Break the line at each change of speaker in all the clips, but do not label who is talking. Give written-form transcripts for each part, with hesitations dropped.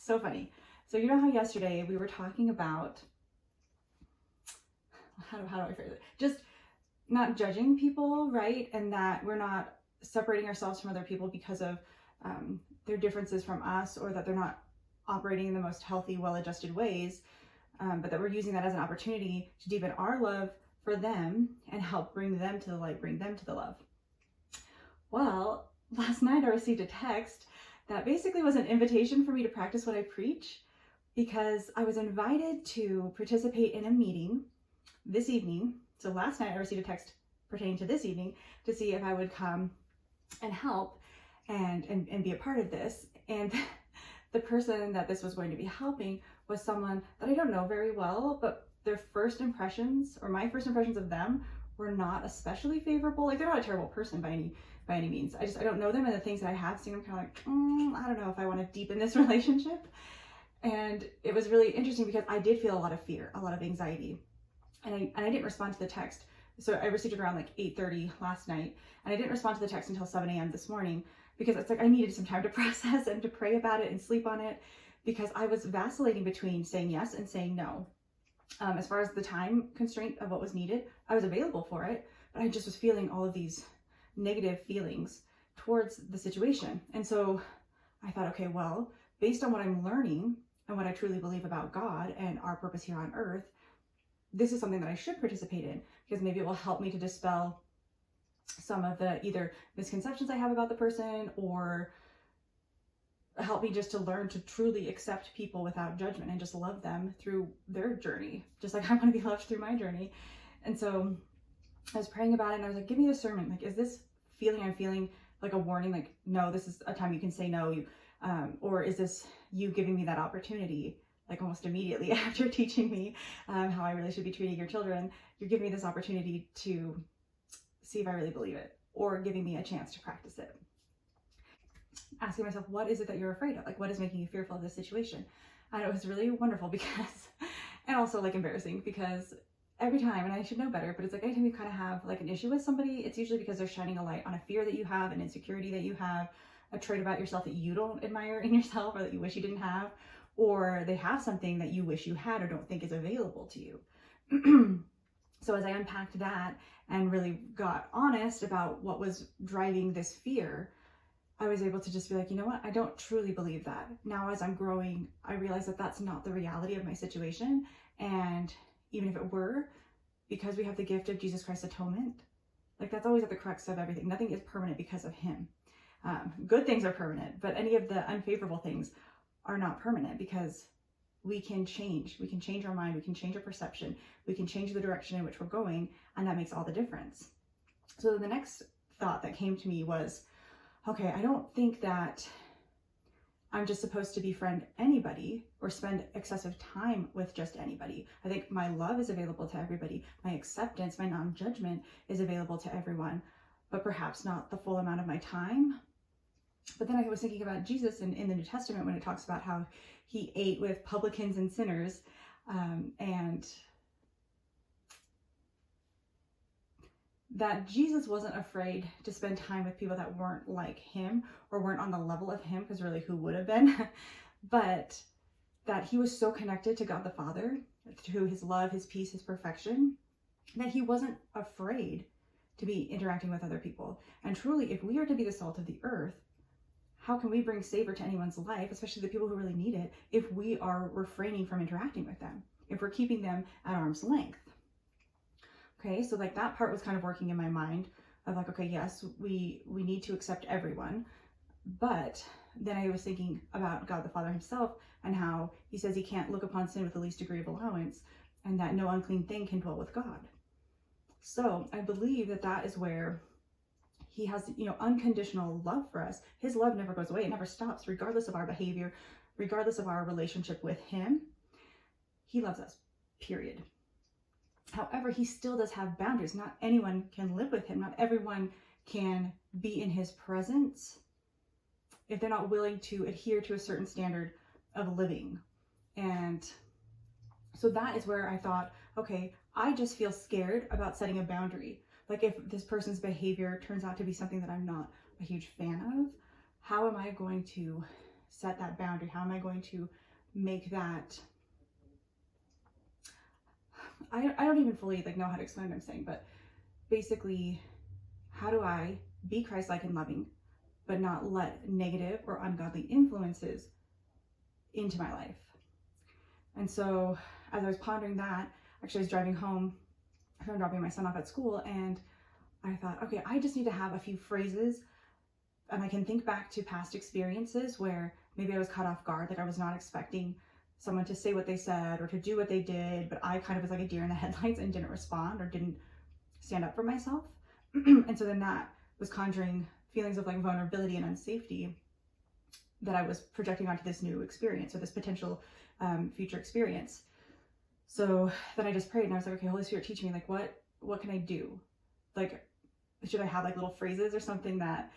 So funny. So you know how yesterday we were talking about, how do I phrase it? Just not judging people, right? And that we're not separating ourselves from other people because of their differences from us, or that they're not operating in the most healthy, well-adjusted ways, but that we're using that as an opportunity to deepen our love for them and help bring them to the light, bring them to the love. Well, last night I received a text that basically was an invitation for me to practice what I preach, because I was invited to participate in a meeting this evening. So last night I received a text pertaining to this evening to see if I would come and help and be a part of this. And the person that this was going to be helping was someone that I don't know very well, but their first impressions, or my first impressions of them, were not especially favorable. Like, they're not a terrible person by any means. I don't know them, and the things that I have seen, I'm kind of like, I don't know if I want to deepen this relationship. And it was really interesting because I did feel a lot of fear, a lot of anxiety, and I didn't respond to the text. So I received it around like 8:30 last night, and I didn't respond to the text until 7 a.m. this morning, because it's like I needed some time to process and to pray about it and sleep on it, because I was vacillating between saying yes and saying no. As far as the time constraint of what was needed, I was available for it, but I just was feeling all of these negative feelings towards the situation. And so I thought, okay, well, based on what I'm learning and what I truly believe about God and our purpose here on earth, this is something that I should participate in, because maybe it will help me to dispel some of the either misconceptions I have about the person, or help me just to learn to truly accept people without judgment and just love them through their journey, just like I want to be loved through my journey. And so I was praying about it, and I was like, give me a sermon. Like, is this feeling I'm feeling like a warning? Like, no, this is a time you can say no. Or is this you giving me that opportunity, like almost immediately after teaching me how I really should be treating your children? You're giving me this opportunity to see if I really believe it, or giving me a chance to practice it. Asking myself, what is it that you're afraid of? Like, what is making you fearful of this situation? And it was really wonderful because, and also like embarrassing, because every time, and I should know better, but it's like anytime you kind of have like an issue with somebody, it's usually because they're shining a light on a fear that you have, an insecurity that you have, a trait about yourself that you don't admire in yourself, or that you wish you didn't have, or they have something that you wish you had or don't think is available to you. So as I unpacked that and really got honest about what was driving this fear, I was able to just be like, you know what? I don't truly believe that. Now, as I'm growing, I realize that that's not the reality of my situation. And even if it were, because we have the gift of Jesus Christ's atonement, like, that's always at the crux of everything. Nothing is permanent because of him. Good things are permanent, but any of the unfavorable things are not permanent, because we can change. We can change our mind. We can change our perception. We can change the direction in which we're going. And that makes all the difference. So the next thought that came to me was, okay, I don't think that I'm just supposed to befriend anybody or spend excessive time with just anybody. I think my love is available to everybody. My acceptance, my non-judgment is available to everyone, but perhaps not the full amount of my time. But then I was thinking about Jesus in the New Testament, when it talks about how he ate with publicans and sinners, and that Jesus wasn't afraid to spend time with people that weren't like him or weren't on the level of him, because really, who would have been? But that he was so connected to God the Father, to his love, his peace, his perfection, that he wasn't afraid to be interacting with other people. And truly, if we are to be the salt of the earth, how can we bring savor to anyone's life, especially the people who really need it, if we are refraining from interacting with them, if we're keeping them at arm's length? Okay, so like that part was kind of working in my mind of like, okay, yes, we need to accept everyone. But then I was thinking about God the Father himself, and how he says he can't look upon sin with the least degree of allowance, and that no unclean thing can dwell with God. So I believe that that is where he has, unconditional love for us. His love never goes away. It never stops, regardless of our behavior, regardless of our relationship with him. He loves us, period. However, he still does have boundaries. Not anyone can live with him. Not everyone can be in his presence if they're not willing to adhere to a certain standard of living. And so that is where I thought, okay, I just feel scared about setting a boundary. Like, if this person's behavior turns out to be something that I'm not a huge fan of, how am I going to set that boundary? How am I going to make that, I don't even fully like know how to explain what I'm saying, but basically, how do I be Christ-like and loving, but not let negative or ungodly influences into my life? And so as I was pondering that, actually I was driving home from dropping my son off at school, and I thought, okay, I just need to have a few phrases, and I can think back to past experiences where maybe I was caught off guard, like I was not expecting someone to say what they said or to do what they did, but I kind of was like a deer in the headlights and didn't respond or didn't stand up for myself. And so then that was conjuring feelings of like vulnerability and unsafety that I was projecting onto this new experience or this potential future experience. So then I just prayed and I was like, okay, Holy Spirit, teach me, like, what can I do? Like, should I have like little phrases or something that,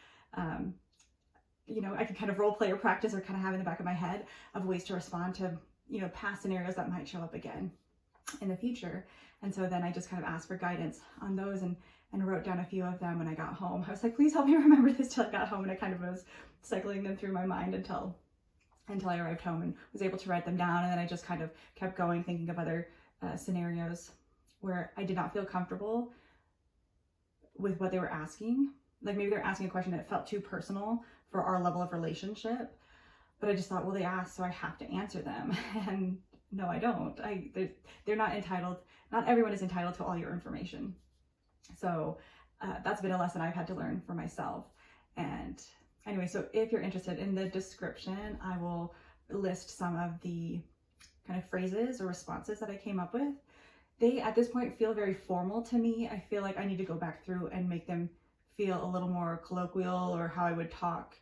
you know, I could kind of role play or practice or kind of have in the back of my head of ways to respond to, you know, past scenarios that might show up again in the future. And so then I just kind of asked for guidance on those and wrote down a few of them when I got home. I was like, please help me remember this till I got home. And I kind of was cycling them through my mind until I arrived home and was able to write them down. And then I just kind of kept going, thinking of other scenarios where I did not feel comfortable with what they were asking. Like maybe they're asking a question that felt too personal for our level of relationship. But I just thought, well, they asked, so I have to answer them. And no, I don't. They're not entitled. Not everyone is entitled to all your information. So that's been a lesson I've had to learn for myself. And anyway, so if you're interested, in the description, I will list some of the kind of phrases or responses that I came up with. They, at this point, feel very formal to me. I feel like I need to go back through and make them feel a little more colloquial, or how I would talk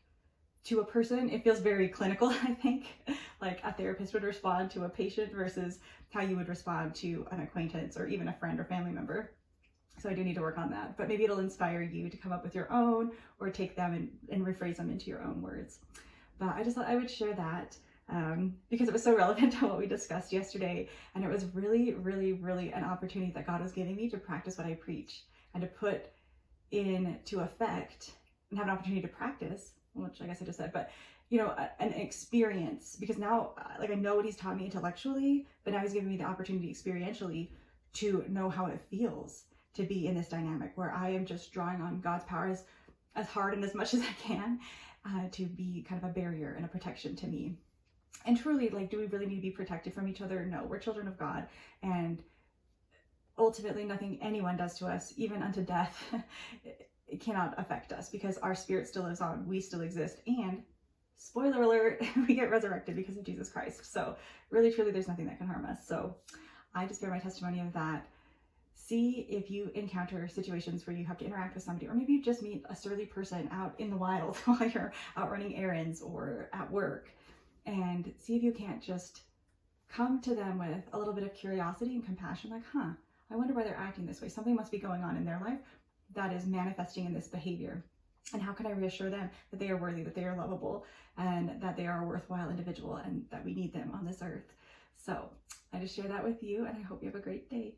to a person. It feels very clinical, I think, like a therapist would respond to a patient versus how you would respond to an acquaintance or even a friend or family member. So I do need to work on that, but maybe it'll inspire you to come up with your own or take them and rephrase them into your own words. But I just thought I would share that because it was so relevant to what we discussed yesterday. And it was really, really, really an opportunity that God was giving me to practice what I preach and to put into effect and have an opportunity to practice, which I guess I just said, but you know, an experience, because now like I know what he's taught me intellectually, but now he's giving me the opportunity experientially to know how it feels to be in this dynamic where I am just drawing on God's power as hard and as much as I can to be kind of a barrier and a protection to me. And truly, like, do we really need to be protected from each other? No, we're children of God, and ultimately nothing anyone does to us, even unto death, it cannot affect us because our spirit still lives on, we still exist, and spoiler alert, we get resurrected because of Jesus Christ. So really, truly, there's nothing that can harm us. So I just bear my testimony of that. See if you encounter situations where you have to interact with somebody, or maybe you just meet a surly person out in the wild while you're out running errands or at work, and see if you can't just come to them with a little bit of curiosity and compassion, like, I wonder why they're acting this way. Something must be going on in their life that is manifesting in this behavior. And how can I reassure them that they are worthy, that they are lovable, and that they are a worthwhile individual, and that we need them on this earth? So I just share that with you, and I hope you have a great day.